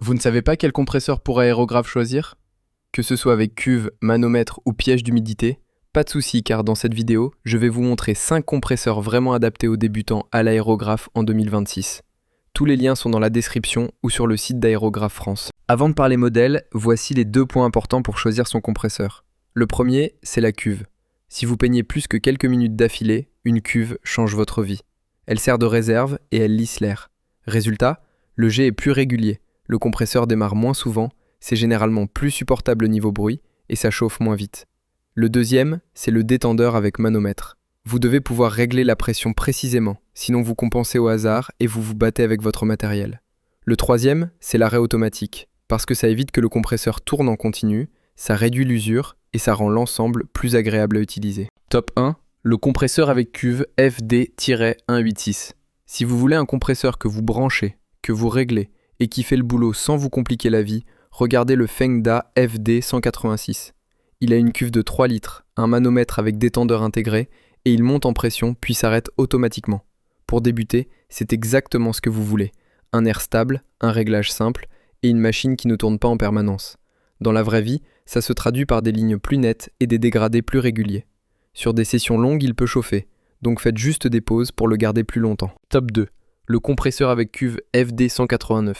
Vous ne savez pas quel compresseur pour aérographe choisir? Que ce soit avec cuve, manomètre ou piège d'humidité, pas de souci car dans cette vidéo, je vais vous montrer 5 compresseurs vraiment adaptés aux débutants à l'aérographe en 2026. Tous les liens sont dans la description ou sur le site d'Aérographe France. Avant de parler modèle, voici les 2 points importants pour choisir son compresseur. Le premier, c'est la cuve. Si vous peignez plus que quelques minutes d'affilée, une cuve change votre vie. Elle sert de réserve et elle lisse l'air. Résultat, le jet est plus régulier, le compresseur démarre moins souvent, c'est généralement plus supportable niveau bruit et ça chauffe moins vite. Le deuxième, c'est le détendeur avec manomètre. Vous devez pouvoir régler la pression précisément, sinon vous compensez au hasard et vous vous battez avec votre matériel. Le troisième, c'est l'arrêt automatique, parce que ça évite que le compresseur tourne en continu, ça réduit l'usure et ça rend l'ensemble plus agréable à utiliser. Top 1, le compresseur avec cuve FD-186. Si vous voulez un compresseur que vous branchez, que vous réglez et qui fait le boulot sans vous compliquer la vie, regardez le Fengda FD186. Il a une cuve de 3 litres, un manomètre avec détendeur intégré et il monte en pression puis s'arrête automatiquement. Pour débuter, c'est exactement ce que vous voulez. Un air stable, un réglage simple et une machine qui ne tourne pas en permanence. Dans la vraie vie, ça se traduit par des lignes plus nettes et des dégradés plus réguliers. Sur des sessions longues, il peut chauffer, donc faites juste des pauses pour le garder plus longtemps. Top 2. Le compresseur avec cuve FD189.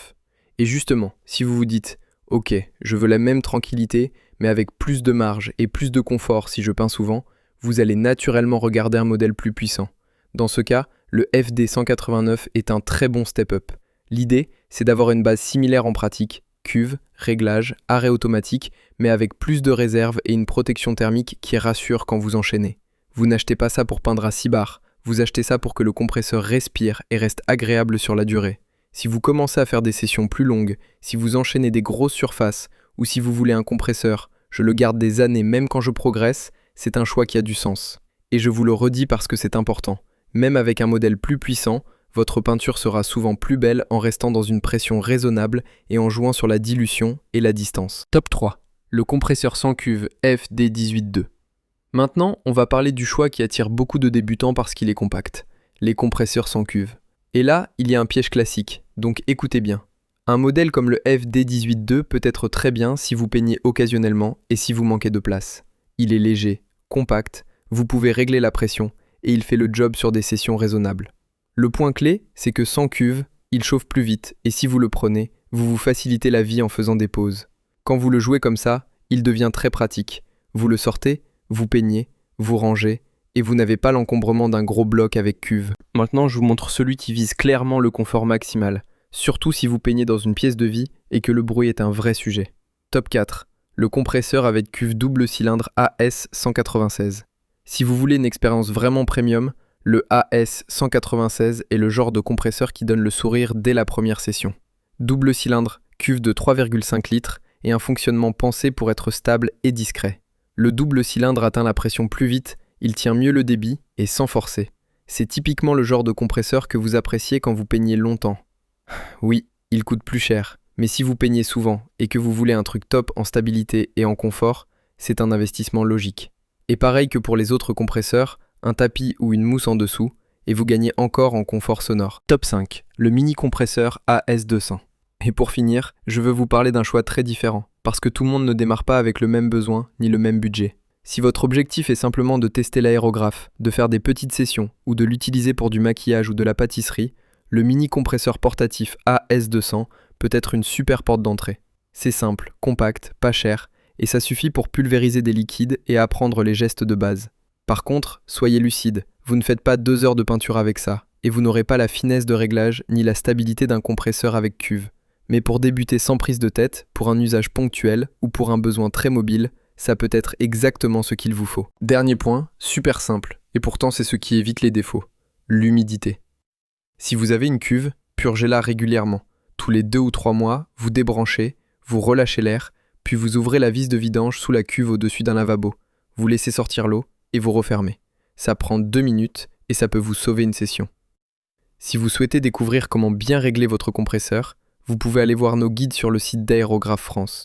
Et justement, si vous vous dites « Ok, je veux la même tranquillité, mais avec plus de marge et plus de confort si je peins souvent », vous allez naturellement regarder un modèle plus puissant. Dans ce cas, le FD189 est un très bon step-up. L'idée, c'est d'avoir une base similaire en pratique, cuve, réglage, arrêt automatique, mais avec plus de réserve et une protection thermique qui rassure quand vous enchaînez. Vous n'achetez pas ça pour peindre à 6 bars, vous achetez ça pour que le compresseur respire et reste agréable sur la durée. Si vous commencez à faire des sessions plus longues, si vous enchaînez des grosses surfaces, ou si vous voulez un compresseur, je le garde des années même quand je progresse, c'est un choix qui a du sens. Et je vous le redis parce que c'est important. Même avec un modèle plus puissant, votre peinture sera souvent plus belle en restant dans une pression raisonnable et en jouant sur la dilution et la distance. Top 3. Le compresseur sans cuve FD182. Maintenant, on va parler du choix qui attire beaucoup de débutants parce qu'il est compact. Les compresseurs sans cuve. Et là, il y a un piège classique, donc écoutez bien. Un modèle comme le FD182 peut être très bien si vous peignez occasionnellement et si vous manquez de place. Il est léger, compact, vous pouvez régler la pression et il fait le job sur des sessions raisonnables. Le point clé, c'est que sans cuve, il chauffe plus vite et si vous le prenez, vous vous facilitez la vie en faisant des pauses. Quand vous le jouez comme ça, il devient très pratique. Vous le sortez, vous peignez, vous rangez et vous n'avez pas l'encombrement d'un gros bloc avec cuve. Maintenant, je vous montre celui qui vise clairement le confort maximal, surtout si vous peignez dans une pièce de vie et que le bruit est un vrai sujet. Top 4. Le compresseur avec cuve double cylindre AS196. Si vous voulez une expérience vraiment premium, le AS196 est le genre de compresseur qui donne le sourire dès la première session. Double cylindre, cuve de 3,5 litres et un fonctionnement pensé pour être stable et discret. Le double cylindre atteint la pression plus vite, il tient mieux le débit et sans forcer. C'est typiquement le genre de compresseur que vous appréciez quand vous peignez longtemps. Oui, il coûte plus cher, mais si vous peignez souvent et que vous voulez un truc top en stabilité et en confort, c'est un investissement logique. Et pareil que pour les autres compresseurs, un tapis ou une mousse en dessous, et vous gagnez encore en confort sonore. Top 5, le mini compresseur AS200. Et pour finir, je veux vous parler d'un choix très différent, parce que tout le monde ne démarre pas avec le même besoin ni le même budget. Si votre objectif est simplement de tester l'aérographe, de faire des petites sessions ou de l'utiliser pour du maquillage ou de la pâtisserie, le mini compresseur portatif AS200 peut être une super porte d'entrée. C'est simple, compact, pas cher, et ça suffit pour pulvériser des liquides et apprendre les gestes de base. Par contre, soyez lucide, vous ne faites pas 2 heures de peinture avec ça, et vous n'aurez pas la finesse de réglage ni la stabilité d'un compresseur avec cuve. Mais pour débuter sans prise de tête, pour un usage ponctuel ou pour un besoin très mobile, ça peut être exactement ce qu'il vous faut. Dernier point, super simple, et pourtant c'est ce qui évite les défauts, l'humidité. Si vous avez une cuve, purgez-la régulièrement. Tous les 2 ou 3 mois, vous débranchez, vous relâchez l'air, puis vous ouvrez la vis de vidange sous la cuve au-dessus d'un lavabo. Vous laissez sortir l'eau et vous refermez. Ça prend 2 minutes et ça peut vous sauver une session. Si vous souhaitez découvrir comment bien régler votre compresseur, vous pouvez aller voir nos guides sur le site d'Aérographe France.